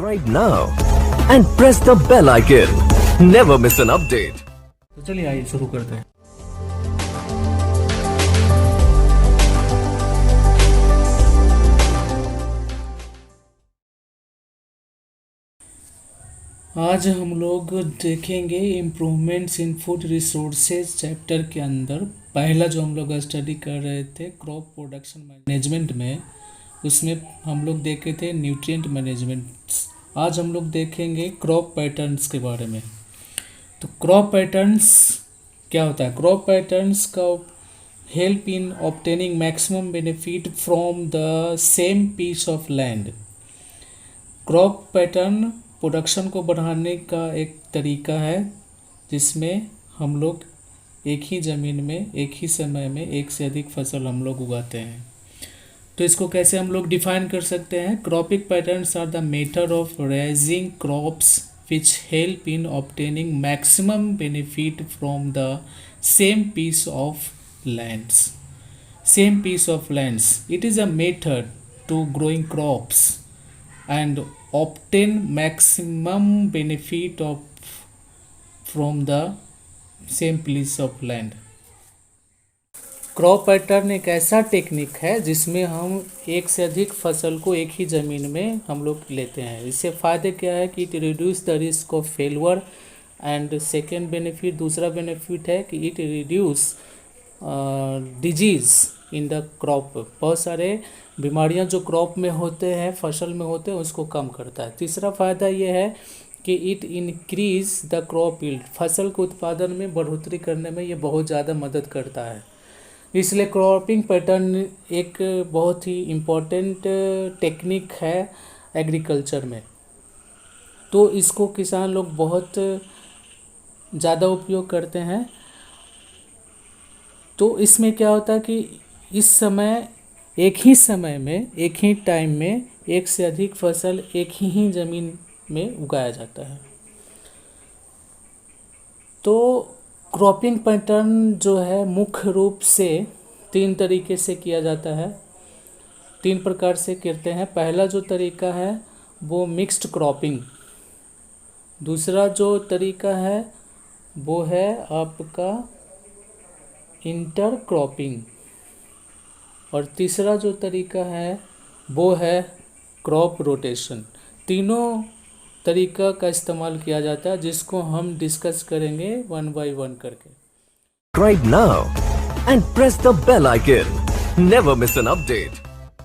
Subscribe now and press the bell icon. Never miss an update. तो चलिए आइए शुरू करते हैं। आज हम लोग देखेंगे इम्प्रूवमेंट्स इन फूड रिसोर्सेज चैप्टर के अंदर पहला जो हम लोग स्टडी कर रहे थे क्रॉप प्रोडक्शन मैनेजमेंट में, उसमें हम लोग देखे थे न्यूट्रिएंट मैनेजमेंट। आज हम लोग देखेंगे क्रॉप पैटर्न्स के बारे में। तो क्रॉप पैटर्न्स क्या होता है? क्रॉप पैटर्न्स का help in obtaining maximum benefit from the same piece of land. Crop pattern production को बढ़ाने का एक तरीका है जिसमें हम लोग एक ही ज़मीन में एक ही समय में एक से अधिक फसल हम लोग उगाते हैं। तो इसको कैसे हम लोग डिफाइन कर सकते हैं? Cropping patterns are the method of raising crops which help in obtaining maximum benefit from the same piece of lands. Same piece of lands. It is a method to growing crops and obtain maximum benefit from the same piece of land. Crop pattern एक ऐसा technique है जिसमें हम एक से अधिक फसल को एक ही ज़मीन में हम लोग लेते हैं। इससे फ़ायदे क्या है कि it reduce the risk of फेलवर and second benefit, दूसरा बेनिफिट है कि it reduce disease in the crop. बहुत सारे बीमारियां जो क्रॉप में होते हैं, फसल में होते हैं, उसको कम करता है। तीसरा फ़ायदा ये है कि it increase the crop yield, फसल के उत्पादन में बढ़ोतरी करने में ये बहुत ज़्यादा मदद करता है। इसलिए क्रॉपिंग पैटर्न एक बहुत ही इम्पोर्टेंट टेक्निक है एग्रीकल्चर में। तो इसको किसान लोग बहुत ज़्यादा उपयोग करते हैं। तो इसमें क्या होता है कि इस समय एक ही समय में एक ही टाइम में एक से अधिक फसल एक ही ज़मीन में उगाया जाता है। तो क्रॉपिंग पैटर्न जो है मुख्य रूप से 3 तरीके से किया जाता है, 3 प्रकार से करते हैं। पहला जो तरीका है वो मिक्स्ड क्रॉपिंग, दूसरा जो तरीका है वो है आपका इंटर क्रॉपिंग, और तीसरा जो तरीका है वो है क्रॉप रोटेशन। तीनों तरीका का इस्तेमाल किया जाता है जिसको हम डिस्कस करेंगे 1 by 1 करके। Subscribe now and press the bell icon. Never miss an update.